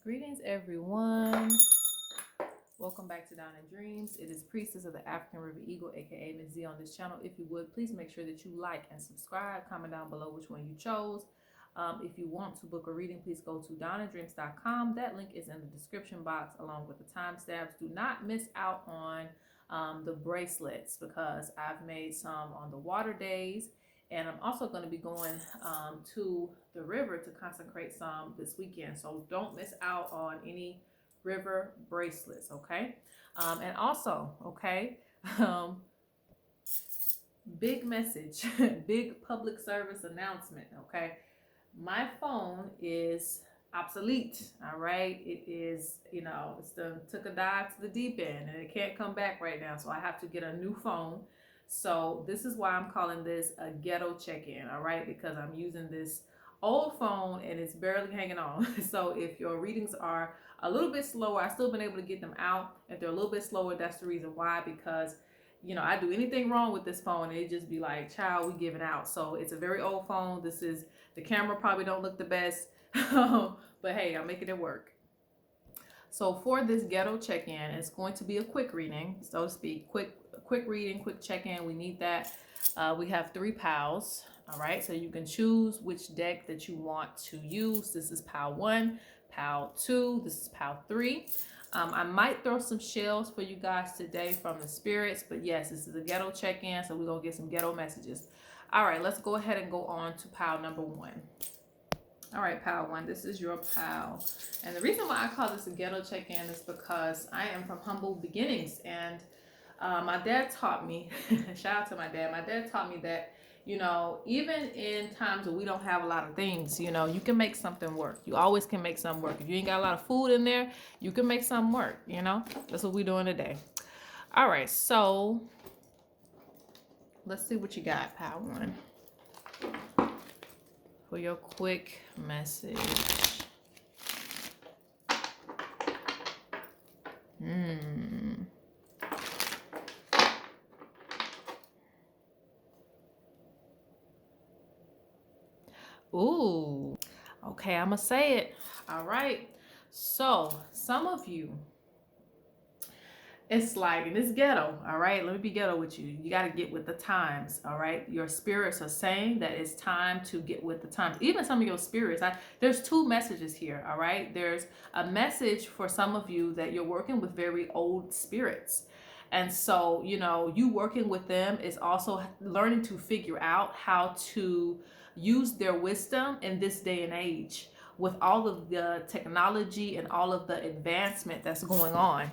Greetings, everyone. Welcome back to Down in Dreams. It is Priestess of the African River Eagle, aka Ms.Z on this channel. If you would, please make sure that you like and subscribe. Comment down below which one you chose. If you want to book a reading, please go to downinDreams.com. That link is in the description box along with the timestamps. Do not miss out on the bracelets because I've made some on the water days. And I'm also going to be going to the river to consecrate some this weekend. So don't miss out on any river bracelets, okay? And also, okay, big message, big public service announcement, okay? My phone is obsolete, all right? It is, took a dive to the deep end and it can't come back right now. So I have to get a new phone. So this is why I'm calling this a ghetto check-in, all right? Because I'm using this old phone and it's barely hanging on. So if your readings are a little bit slower, I've still been able to get them out. If they're a little bit slower, that's the reason why, because I do anything wrong with this phone and it just be like, child, we giving out. So it's a very old phone. The camera probably don't look the best, but hey, I'm making it work. So for this ghetto check-in, it's going to be a quick reading, so to speak. Quick reading, quick check-in. We need that. We have 3 piles. All right, so you can choose which deck that you want to use. This is pile 1, pile 2. This is pile 3. I might throw some shells for you guys today from the spirits, but yes, this is a ghetto check-in, so we're gonna get some ghetto messages. All right, let's go ahead and go on to pile number 1. All right, pile 1, this is your pile. And the reason why I call this a ghetto check-in is because I am from humble beginnings. And my dad taught me, shout out to my dad taught me that, even in times where we don't have a lot of things, you can make something work. You always can make something work. If you ain't got a lot of food in there, you can make something work, That's what we're doing today. All right, so let's see what you got, pile 1. For your quick message. Ooh. Okay, I'm gonna say it. All right. So some of you, it's like, and it's ghetto, all right? Let me be ghetto with you. You got to get with the times, all right? Your spirits are saying that it's time to get with the times. Even some of your spirits, there's 2 messages here, all right? There's a message for some of you that you're working with very old spirits. And so, you working with them is also learning to figure out how to use their wisdom in this day and age with all of the technology and all of the advancement that's going on,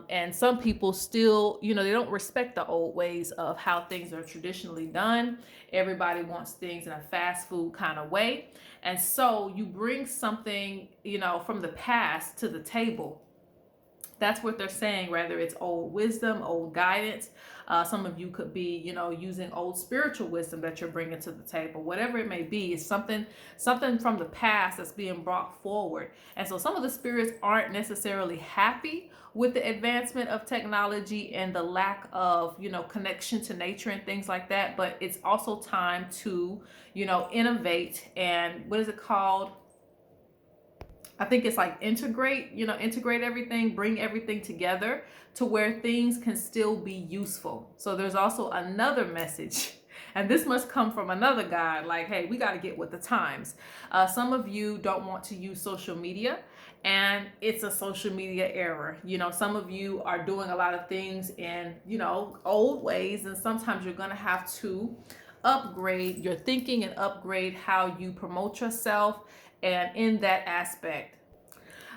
and some people still, they don't respect the old ways of how things are traditionally done. Everybody wants things in a fast food kind of way. And so you bring something, from the past to the table. That's what they're saying, whether it's old wisdom, old guidance. Some of you could be, using old spiritual wisdom that you're bringing to the table. Whatever it may be, it's something from the past that's being brought forward. And so some of the spirits aren't necessarily happy with the advancement of technology and the lack of, connection to nature and things like that. But it's also time to, innovate. And what is it called? I think it's like integrate everything, bring everything together to where things can still be useful. So there's also another message, and this must come from another guide, like, hey, we got to get with the times. Some of you don't want to use social media, and it's a social media era. Some of you are doing a lot of things in, old ways, and sometimes you're going to have to upgrade your thinking and upgrade how you promote yourself. And in that aspect,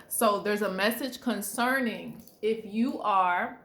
so there's a message concerning if you are,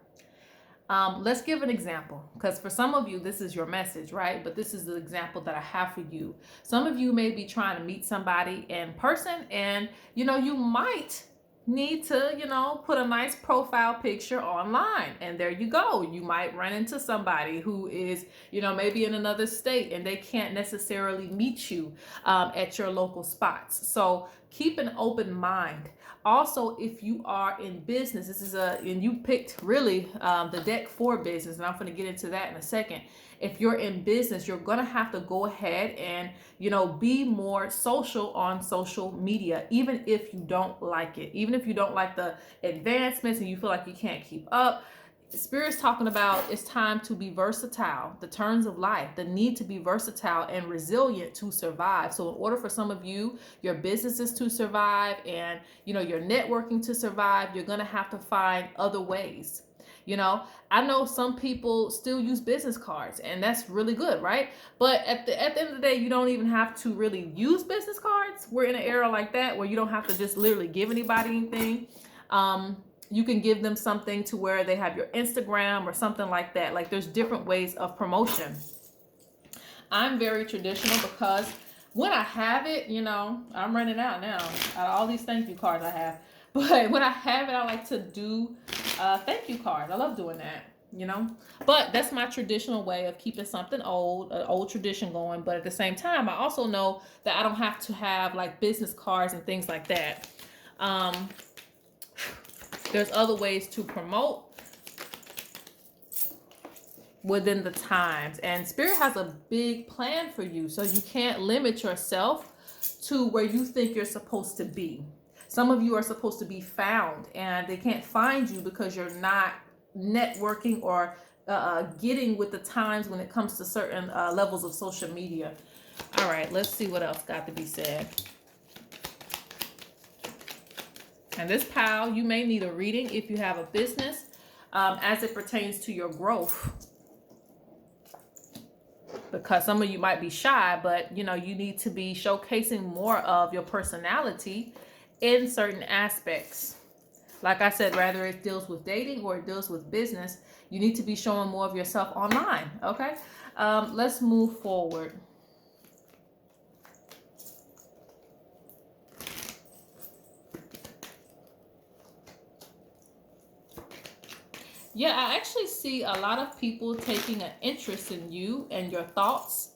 let's give an example, because for some of you, this is your message, right? But this is the example that I have for you. Some of you may be trying to meet somebody in person, and, you might need to, you know, put a nice profile picture online. And there you go. You might run into somebody who is, you know, maybe in another state and they can't necessarily meet you at your local spots. So keep an open mind. Also, if you are in business, this is and you picked really the deck for business, and I'm going to get into that in a second. If you're in business, you're going to have to go ahead and, you know, be more social on social media, even if you don't like it, even if you don't like the advancements and you feel like you can't keep up. Spirit's talking about it's time to be versatile, the turns of life, the need to be versatile and resilient to survive. So in order for some of you, your businesses to survive and, you know, your networking to survive, you're going to have to find other ways. You know, I know some people still use business cards, and that's really good, right? But at the end of the day, you don't even have to really use business cards. We're in an era like that where you don't have to just literally give anybody anything. You can give them something to where they have your Instagram or something like that. Like there's different ways of promotion. I'm very traditional because when I have it, you know, I'm running out now. Out of all these thank you cards I have. But when I have it, I like to do thank you cards. I love doing that, you know. But that's my traditional way of keeping something old, an old tradition going. But at the same time, I also know that I don't have to have like business cards and things like that. There's other ways to promote within the times, and Spirit has a big plan for you, so you can't limit yourself to where you think you're supposed to be. Some of you are supposed to be found and they can't find you because you're not networking or getting with the times when it comes to certain levels of social media. All right, let's see what else got to be said. And this pile, you may need a reading if you have a business as it pertains to your growth. Because some of you might be shy, but you know, you need to be showcasing more of your personality in certain aspects. Like I said, whether it deals with dating or it deals with business, you need to be showing more of yourself online. Okay, let's move forward. Yeah, I actually see a lot of people taking an interest in you and your thoughts.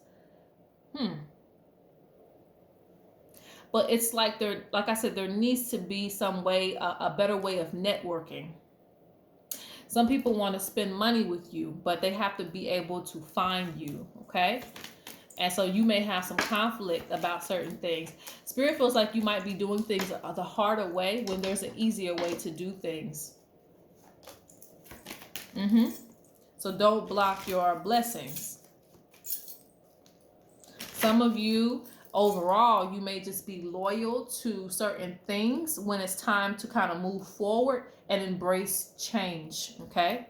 But it's like like I said, there needs to be some way, a better way of networking. Some people want to spend money with you, but they have to be able to find you, okay? And so you may have some conflict about certain things. Spirit feels like you might be doing things the harder way when there's an easier way to do things. So don't block your blessings. Some of you, overall, you may just be loyal to certain things when it's time to kind of move forward and embrace change, okay?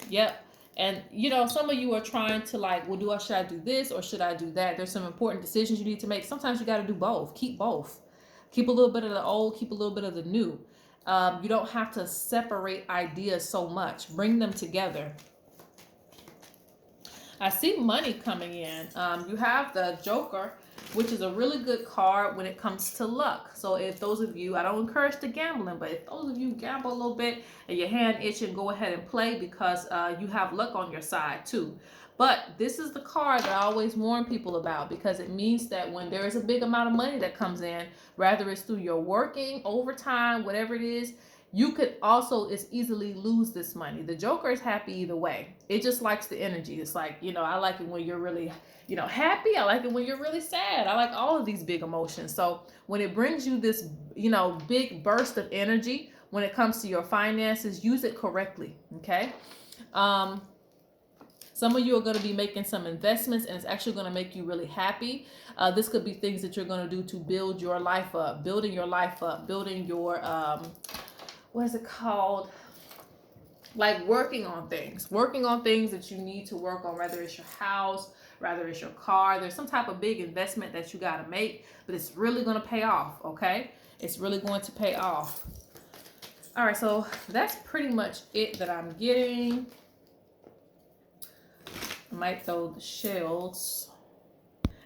Yep. And, you know, some of you are trying to like, well, should I do this or should I do that? There's some important decisions you need to make. Sometimes you got to do both. Keep both. Keep a little bit of the old, keep a little bit of the new. You don't have to separate ideas so much. Bring them together. I see money coming in. You have the Joker, which is a really good card when it comes to luck. So if those of you, I don't encourage the gambling, but if those of you gamble a little bit and your hand itching, go ahead and play because you have luck on your side too. But this is the card that I always warn people about because it means that when there is a big amount of money that comes in, whether it's through your working, overtime, whatever it is, you could also as easily lose this money. The Joker is happy either way. It just likes the energy. It's like, you know, I like it when you're really, you know, happy. I like it when you're really sad. I like all of these big emotions. So when it brings you this, you know, big burst of energy, when it comes to your finances, use it correctly. Okay. Some of you are going to be making some investments and it's actually going to make you really happy. This could be things that you're going to do to build your life up, building your, what is it called? Like working on things that you need to work on, whether it's your house, whether it's your car. There's some type of big investment that you got to make, but it's really going to pay off. Okay. It's really going to pay off. All right. So that's pretty much it that I'm getting. I might throw the shells.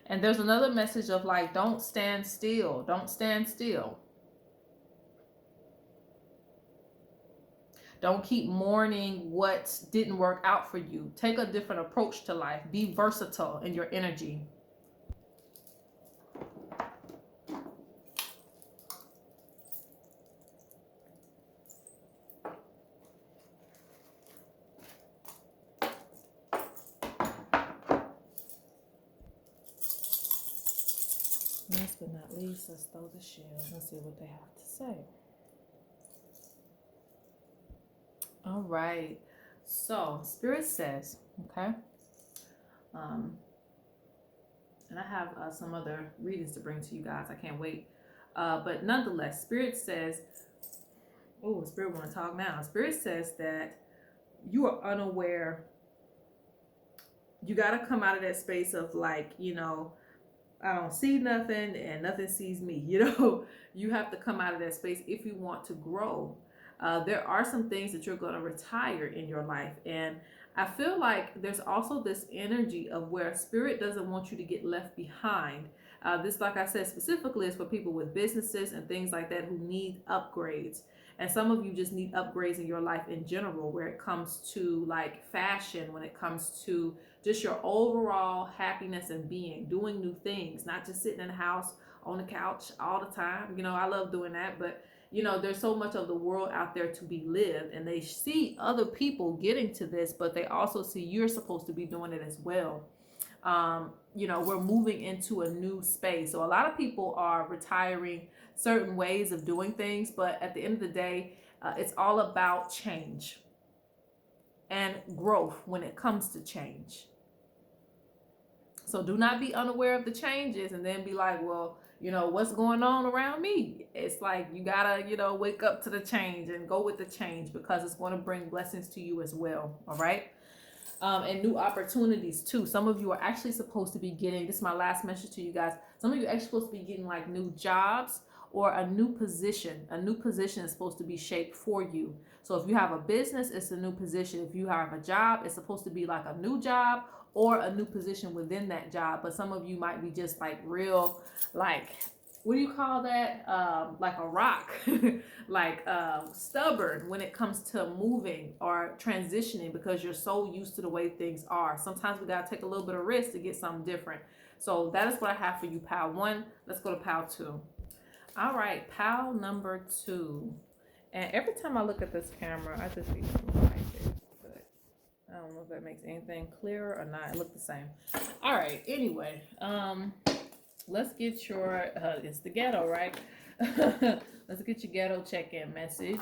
And there's another message of like, don't stand still. Don't stand still. Don't keep mourning what didn't work out for you. Take a different approach to life. Be versatile in your energy. Last but not least, let's throw the shield and see what they have to say. All right. So, Spirit says, okay. And I have some other readings to bring to you guys. I can't wait. But nonetheless, Spirit says, oh, Spirit want to talk now. Spirit says that you are unaware. You got to come out of that space of like, you know, I don't see nothing and nothing sees me. You know, you have to come out of that space if you want to grow. There are some things that you're going to retire in your life. And I feel like there's also this energy of where Spirit doesn't want you to get left behind. This, like I said, specifically is for people with businesses and things like that who need upgrades. And some of you just need upgrades in your life in general, where it comes to like fashion, when it comes to just your overall happiness and being, doing new things, not just sitting in the house on the couch all the time. You know, I love doing that, but you know, there's so much of the world out there to be lived, and they see other people getting to this, but they also see you're supposed to be doing it as well. You know, we're moving into a new space. So a lot of people are retiring certain ways of doing things, but at the end of the day, it's all about change and growth when it comes to change. So do not be unaware of the changes and then be like, well, you know, what's going on around me? It's like you gotta, you know, wake up to the change and go with the change, because it's going to bring blessings to you as well. All right. And new opportunities too. Some of you are actually supposed to be getting, this is my last message to you guys. Some of you are actually supposed to be getting like new jobs or a new position. A new position is supposed to be shaped for you. So if you have a business, it's a new position. If you have a job, it's supposed to be like a new job or a new position within that job. But some of you might be just like real, like, what do you call that? Like a rock, like stubborn when it comes to moving or transitioning, because you're so used to the way things are. Sometimes we got to take a little bit of risk to get something different. So that is what I have for you, pile 1. Let's go to pile 2. All right, pile number 2. And every time I look at this camera, I just see something like this. But I don't know if that makes anything clearer or not. It look the same. All right, anyway, let's get your, it's the ghetto, right? Let's get your ghetto check-in message.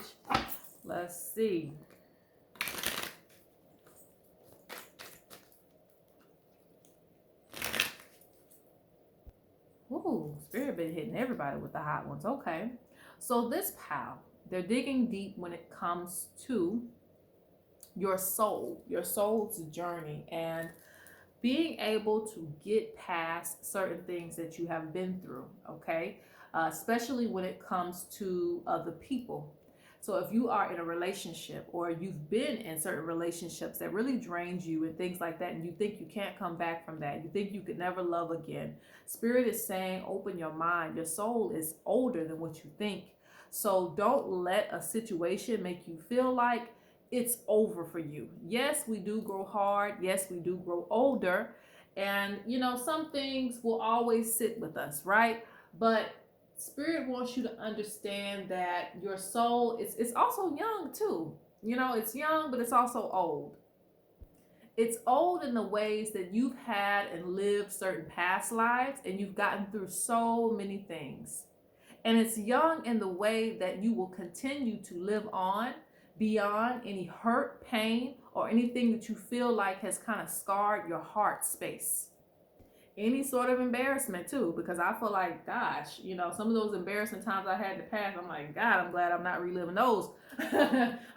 Let's see. Ooh, Spirit been hitting everybody with the hot ones. Okay. So this pal, they're digging deep when it comes to your soul's journey, and being able to get past certain things that you have been through, okay? Especially when it comes to other people. So if you are in a relationship or you've been in certain relationships that really drains you and things like that, and you think you can't come back from that, you think you could never love again, Spirit is saying, open your mind. Your soul is older than what you think. So don't let a situation make you feel like it's over for you. Yes, we do grow hard. Yes, we do grow older. And, you know, some things will always sit with us, right? But Spirit wants you to understand that your soul it's also young too. You know, it's young, but it's also old. It's old in the ways that you've had and lived certain past lives, and you've gotten through so many things. And it's young in the way that you will continue to live on beyond any hurt, pain, or anything that you feel like has kind of scarred your heart space. Any sort of embarrassment too, because I feel like, gosh, you know, some of those embarrassing times I had in the past, I'm like, God, I'm glad I'm not reliving those.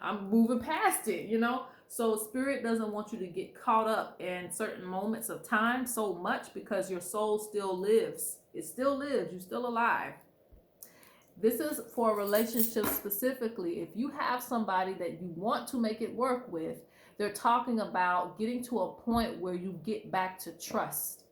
I'm moving past it, you know. So Spirit doesn't want you to get caught up in certain moments of time so much, because your soul still lives. It still lives. You're still alive. This is for relationships specifically. If you have somebody that you want to make it work with, they're talking about getting to a point where you get back to trust.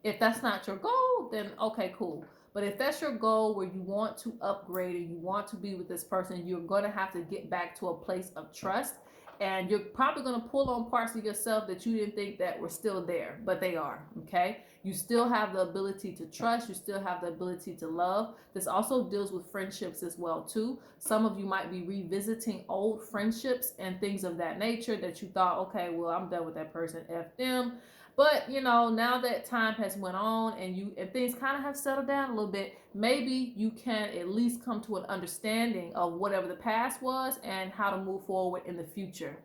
If that's not your goal, then okay, cool. But if that's your goal where you want to upgrade and you want to be with this person, you're going to have to get back to a place of trust. And you're probably going to pull on parts of yourself that you didn't think that were still there, but they are, okay? You still have the ability to trust. You still have the ability to love. This also deals with friendships as well, too. Some of you might be revisiting old friendships and things of that nature that you thought, okay, well, I'm done with that person, F them. But, you know, now that time has went on and things kind of have settled down a little bit, maybe you can at least come to an understanding of whatever the past was and how to move forward in the future.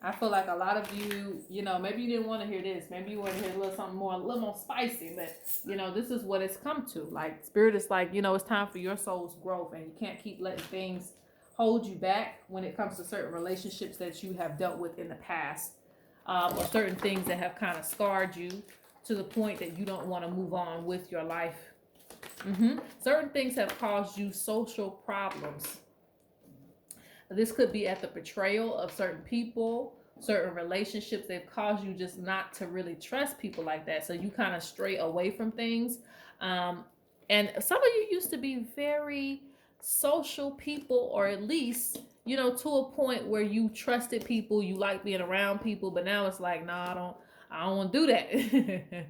I feel like a lot of you, you know, maybe you didn't want to hear this. Maybe you want to hear a little more spicy. But, you know, this is what it's come to. Like, Spirit is like, you know, it's time for your soul's growth. And you can't keep letting things hold you back when it comes to certain relationships that you have dealt with in the past. Or certain things that have kind of scarred you to the point that you don't want to move on with your life. Certain things have caused you social problems. This could be at the betrayal of certain people, certain relationships. They've caused you just not to really trust people like that. So you kind of stray away from things. And some of you used to be very social people, or at least, you know, to a point where you trusted people, you like being around people, but now it's like, nah, I don't want to do that.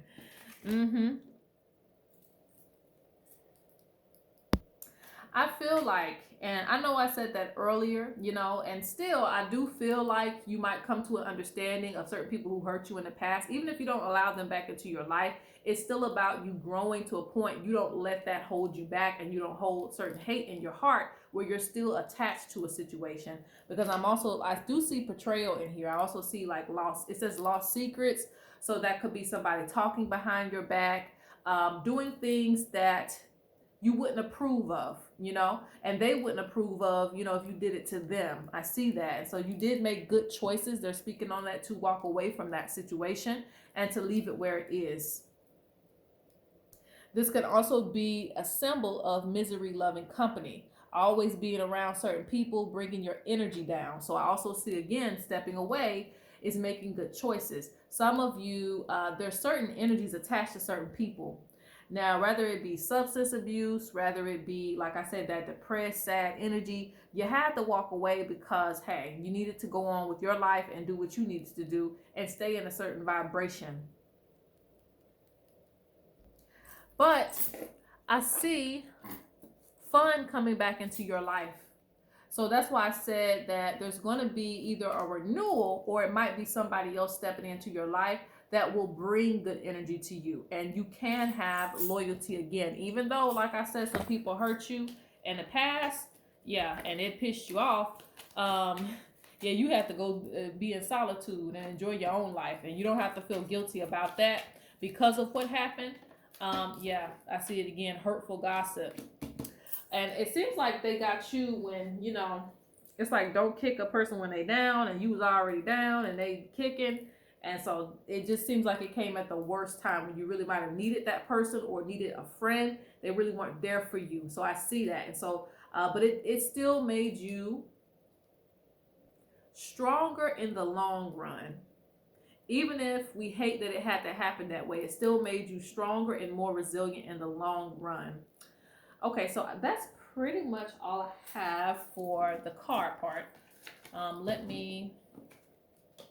I feel like, and I know I said that earlier, you know, and still I do feel like you might come to an understanding of certain people who hurt you in the past. Even if you don't allow them back into your life, it's still about you growing to a point. You don't let that hold you back, and you don't hold certain hate in your heart where you're still attached to a situation. Because I do see betrayal in here. I also see like lost, it says lost secrets. So that could be somebody talking behind your back, doing things that you wouldn't approve of, you know, and they wouldn't approve of, you know, if you did it to them. I see that. And so you did make good choices. They're speaking on that, to walk away from that situation and to leave it where it is. This could also be a symbol of misery loving company, always being around certain people, bringing your energy down. So I also see, again, stepping away is making good choices. Some of you, there's certain energies attached to certain people. Now, whether it be substance abuse, whether it be, like I said, that depressed, sad energy, you had to walk away because, hey, you needed to go on with your life and do what you needed to do and stay in a certain vibration. But I see fun coming back into your life. So that's why I said that there's going to be either a renewal, or it might be somebody else stepping into your life that will bring good energy to you. And you can have loyalty again, even though, like I said, some people hurt you in the past. Yeah, and it pissed you off. Yeah, you have to go be in solitude and enjoy your own life. And you don't have to feel guilty about that because of what happened. Yeah, I see it again, hurtful gossip. And it seems like they got you when, you know, it's like, don't kick a person when they down, and you was already down and they kicking. And so it just seems like it came at the worst time when you really might have needed that person or needed a friend. They really weren't there for you. So I see that. And so, but it still made you stronger in the long run. Even if we hate that it had to happen that way, it still made you stronger and more resilient in the long run. Okay, so that's pretty much all I have for the card part. Let me,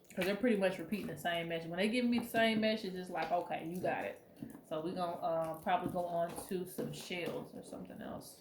because they're pretty much repeating the same message. When they give me the same message, it's like, okay, you got it. So we're going to probably go on to some shells or something else.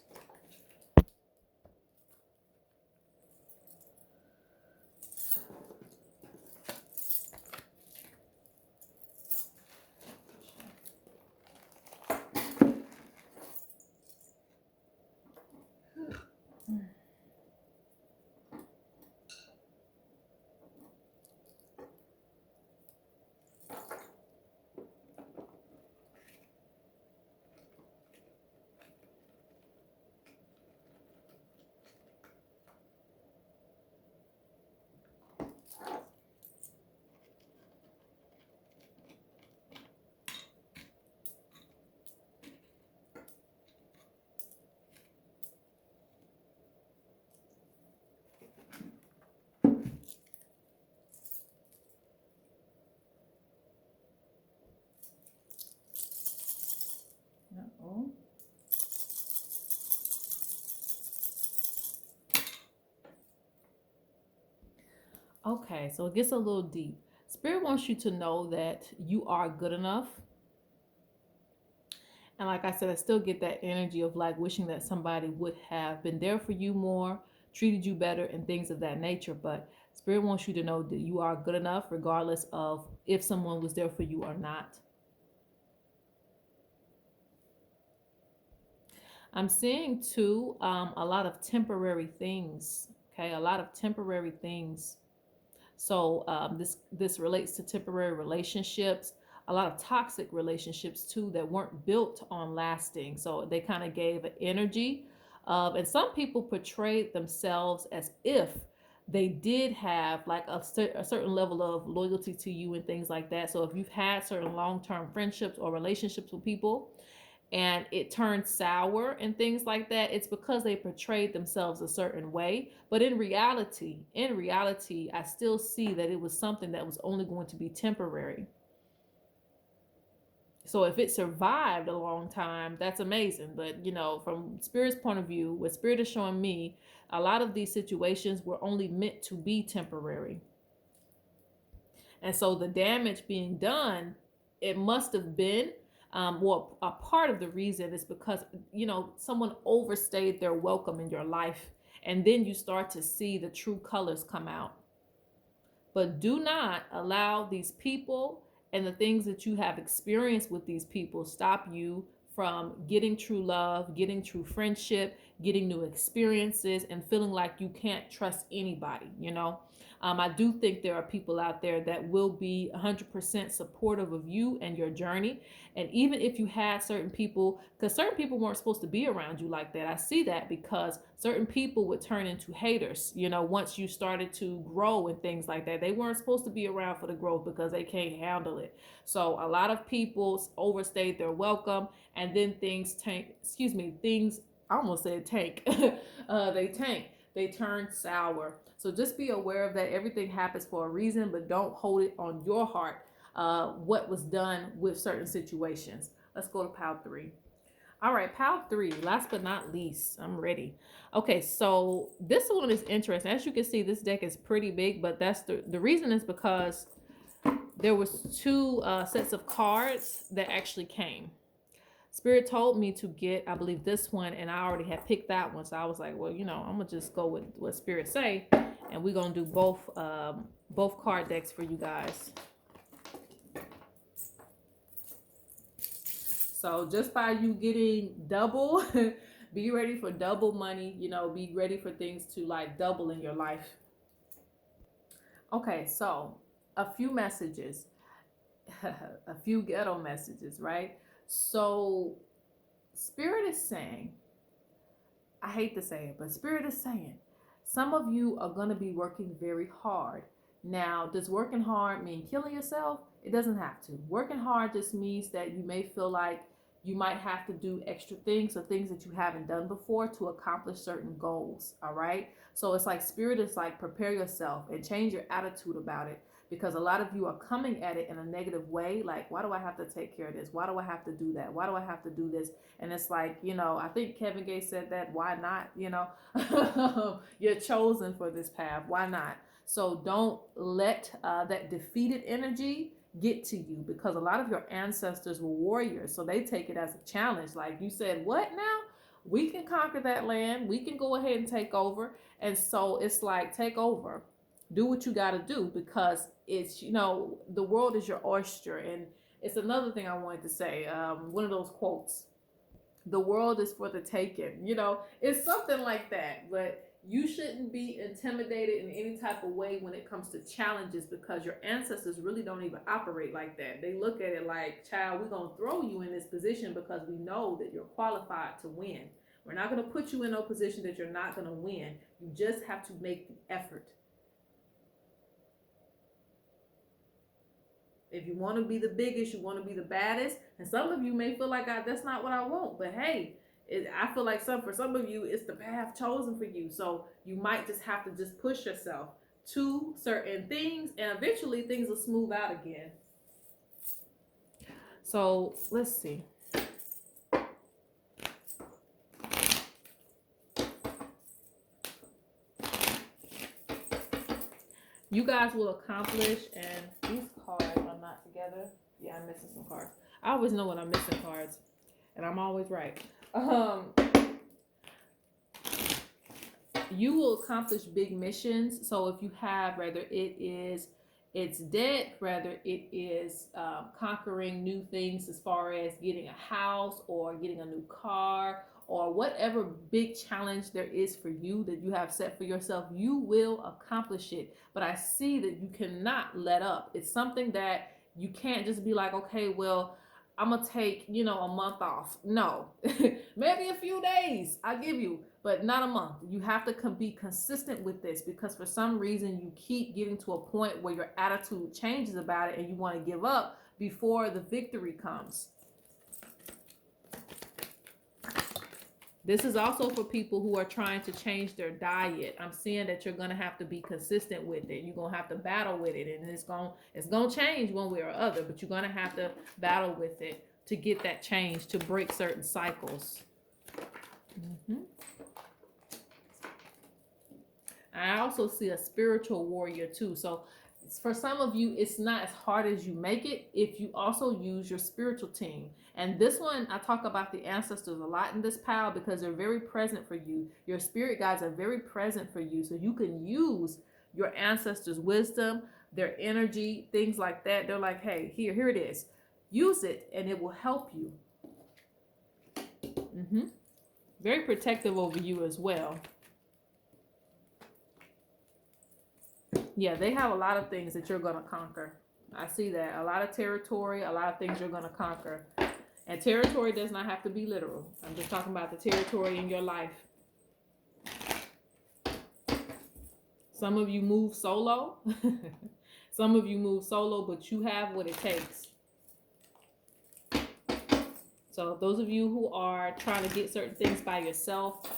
Okay, so it gets a little deep. Spirit wants you to know that you are good enough. And like I said, I still get that energy of like wishing that somebody would have been there for you more, treated you better, and things of that nature. But Spirit wants you to know that you are good enough, regardless of if someone was there for you or not. I'm seeing too a lot of temporary things. Okay, a lot of temporary things. So this relates to temporary relationships, a lot of toxic relationships too that weren't built on lasting. So they kind of gave an energy of, and some people portrayed themselves as if they did have like a certain level of loyalty to you and things like that. So if you've had certain long-term friendships or relationships with people and it turned sour and things like that, it's because they portrayed themselves a certain way. But in reality, I still see that it was something that was only going to be temporary. So if it survived a long time, that's amazing. But from Spirit's point of view, what Spirit is showing me, a lot of these situations were only meant to be temporary. And so the damage being done, it must have been, well, a part of the reason is because, someone overstayed their welcome in your life. And then you start to see the true colors come out. But do not allow these people and the things that you have experienced with these people stop you from getting true love, getting true friendship, getting new experiences, and feeling like you can't trust anybody. I do think there are people out there that will be 100% supportive of you and your journey. And even if you had certain people, because certain people weren't supposed to be around you like that, I see that because certain people would turn into haters, once you started to grow and things like that. They weren't supposed to be around for the growth because they can't handle it. So a lot of people overstayed their welcome, and then things tank, things, I almost said tank. They turn sour. So just be aware of that. Everything happens for a reason, but don't hold it on your heart, what was done with certain situations. Let's go to pile 3. All right, pile 3, last but not least. I'm ready. Okay, so this one is interesting. As you can see, this deck is pretty big, but that's the reason is because there was 2 sets of cards that actually came. Spirit told me to get, I believe, this one, and I already had picked that one. So I was like, well, I'm gonna just go with what Spirit say, and we're gonna do both card decks for you guys. So just by you getting double, be ready for double money. Be ready for things to like double in your life. Okay, so a few messages, a few ghetto messages, right? So Spirit is saying, I hate to say it, but Spirit is saying, some of you are going to be working very hard. Now, does working hard mean killing yourself? It doesn't have to. Working hard just means that you may feel like you might have to do extra things or things that you haven't done before to accomplish certain goals. All right. So it's like Spirit is like, prepare yourself and change your attitude about it, because a lot of you are coming at it in a negative way. Like, why do I have to take care of this? Why do I have to do that? Why do I have to do this? And it's like, I think Kevin Gates said that. Why not? You're chosen for this path. Why not? So don't let that defeated energy get to you, because a lot of your ancestors were warriors. So they take it as a challenge. Like, you said, what now? We can conquer that land. We can go ahead and take over. And so it's like, take over. Do what you got to do, because it's, the world is your oyster. And it's another thing I wanted to say. One of those quotes, the world is for the taking. It's something like that. But you shouldn't be intimidated in any type of way when it comes to challenges, because your ancestors really don't even operate like that. They look at it like, child, we're going to throw you in this position because we know that you're qualified to win. We're not going to put you in a position that you're not going to win. You just have to make the effort. If you want to be the biggest, you want to be the baddest, and some of you may feel like, that's not what I want, but hey, I feel like for some of you, it's the path chosen for you. So you might just have to just push yourself to certain things, and eventually things will smooth out again. So let's see. You guys will accomplish, and these cards are not together. Yeah, I'm missing some cards. I always know when I'm missing cards, and I'm always right. You will accomplish big missions. So if you have, whether it is it's debt, whether it is conquering new things as far as getting a house or getting a new car or whatever big challenge there is for you that you have set for yourself, you will accomplish it. But I see that you cannot let up. It's something that you can't just be like, okay, well, I'm gonna take, a month off. No, maybe a few days I give you, but not a month. You have to be consistent with this, because for some reason you keep getting to a point where your attitude changes about it and you want to give up before the victory comes. This is also for people who are trying to change their diet. I'm seeing that you're gonna have to be consistent with it. You're gonna have to battle with it, and it's gonna change one way or other. But you're gonna have to battle with it to get that change, to break certain cycles. I also see a spiritual warrior too. So for some of you, it's not as hard as you make it if you also use your spiritual team. And this one, I talk about the ancestors a lot in this pile because they're very present for you. Your spirit guides are very present for you. So you can use your ancestors' wisdom, their energy, things like that. They're like, hey, here it is. Use it and it will help you. Very protective over you as well. Yeah, they have a lot of things that you're going to conquer. I see that. A lot of territory, a lot of things you're going to conquer. And territory does not have to be literal. I'm just talking about the territory in your life. Some of you move solo. Some of you move solo, but you have what it takes. So those of you who are trying to get certain things by yourself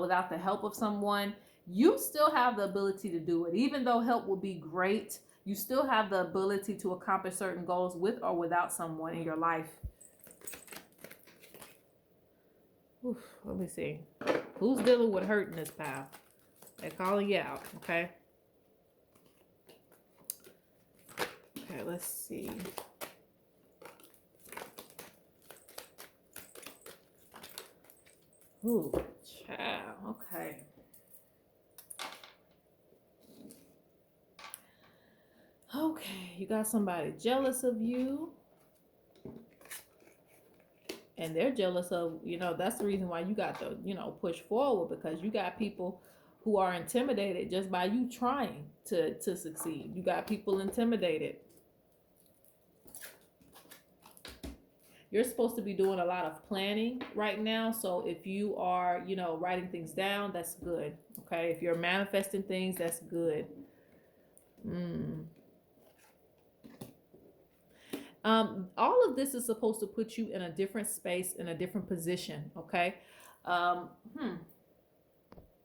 without the help of someone, you still have the ability to do it. Even though help will be great, you still have the ability to accomplish certain goals with or without someone in your life. Oof, let me see. Who's dealing with hurt in this pile? They're calling you out, okay? Okay, let's see. Ooh, child, okay. Okay, you got somebody jealous of you. And they're jealous of, that's the reason why you got to, push forward, because you got people who are intimidated just by you trying to succeed. You got people intimidated. You're supposed to be doing a lot of planning right now. So if you are, writing things down, that's good. Okay. If you're manifesting things, that's good. All of this is supposed to put you in a different space, in a different position, okay?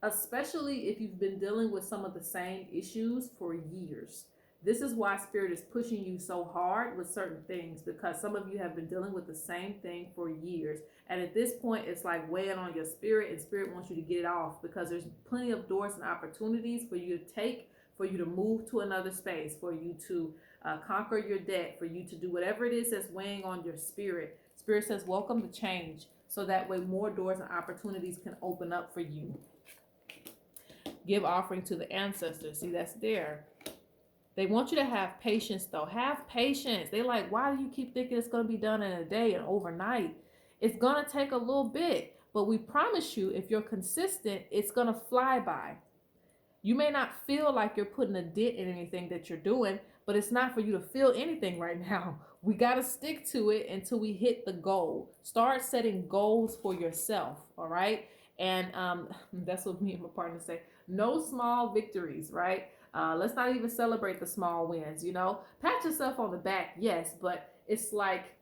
Especially if you've been dealing with some of the same issues for years. This is why Spirit is pushing you so hard with certain things, because some of you have been dealing with the same thing for years. And at this point, it's like weighing on your spirit, and Spirit wants you to get it off, because there's plenty of doors and opportunities for you to take, for you to move to another space, for you to conquer your debt, for you to do whatever it is that's weighing on your spirit. Spirit says, welcome to change, so that way more doors and opportunities can open up for you. Give offering to the ancestors. See, that's there. They want you to have patience, though. Have patience. They like, why do you keep thinking it's going to be done in a day and overnight? It's going to take a little bit, but we promise you, if you're consistent, it's going to fly by. You may not feel like you're putting a dent in anything that you're doing, but it's not for you to feel anything right now. We got to stick to it until we hit the goal. Start setting goals for yourself, all right? And that's what me and my partner say. No small victories, right? Let's not even celebrate the small wins, Pat yourself on the back, yes, but it's like,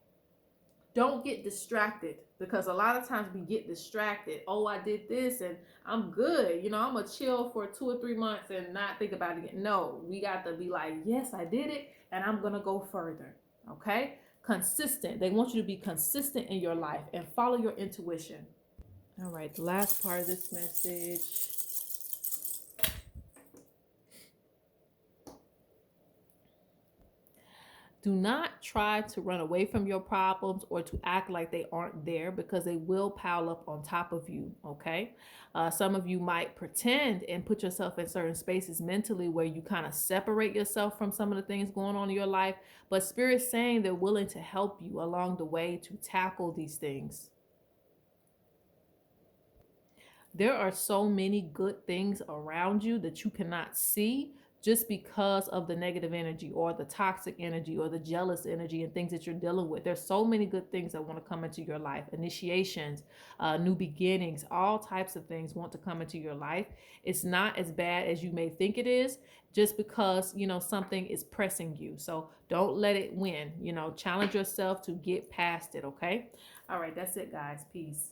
don't get distracted, because a lot of times we get distracted. Oh, I did this and I'm good. I'm going to chill for 2 or 3 months and not think about it again. No, we got to be like, yes, I did it and I'm going to go further. Okay? Consistent. They want you to be consistent in your life and follow your intuition. All right. The last part of this message. Do not try to run away from your problems or to act like they aren't there, because they will pile up on top of you, okay? Some of you might pretend and put yourself in certain spaces mentally where you kind of separate yourself from some of the things going on in your life, but Spirit's saying they're willing to help you along the way to tackle these things. There are so many good things around you that you cannot see just because of the negative energy or the toxic energy or the jealous energy and things that you're dealing with. There's so many good things that want to come into your life: initiations, new beginnings, all types of things want to come into your life. It's not as bad as you may think it is, just because something is pressing you. So don't let it win. Challenge yourself to get past it. Okay. All right, that's it, guys. Peace.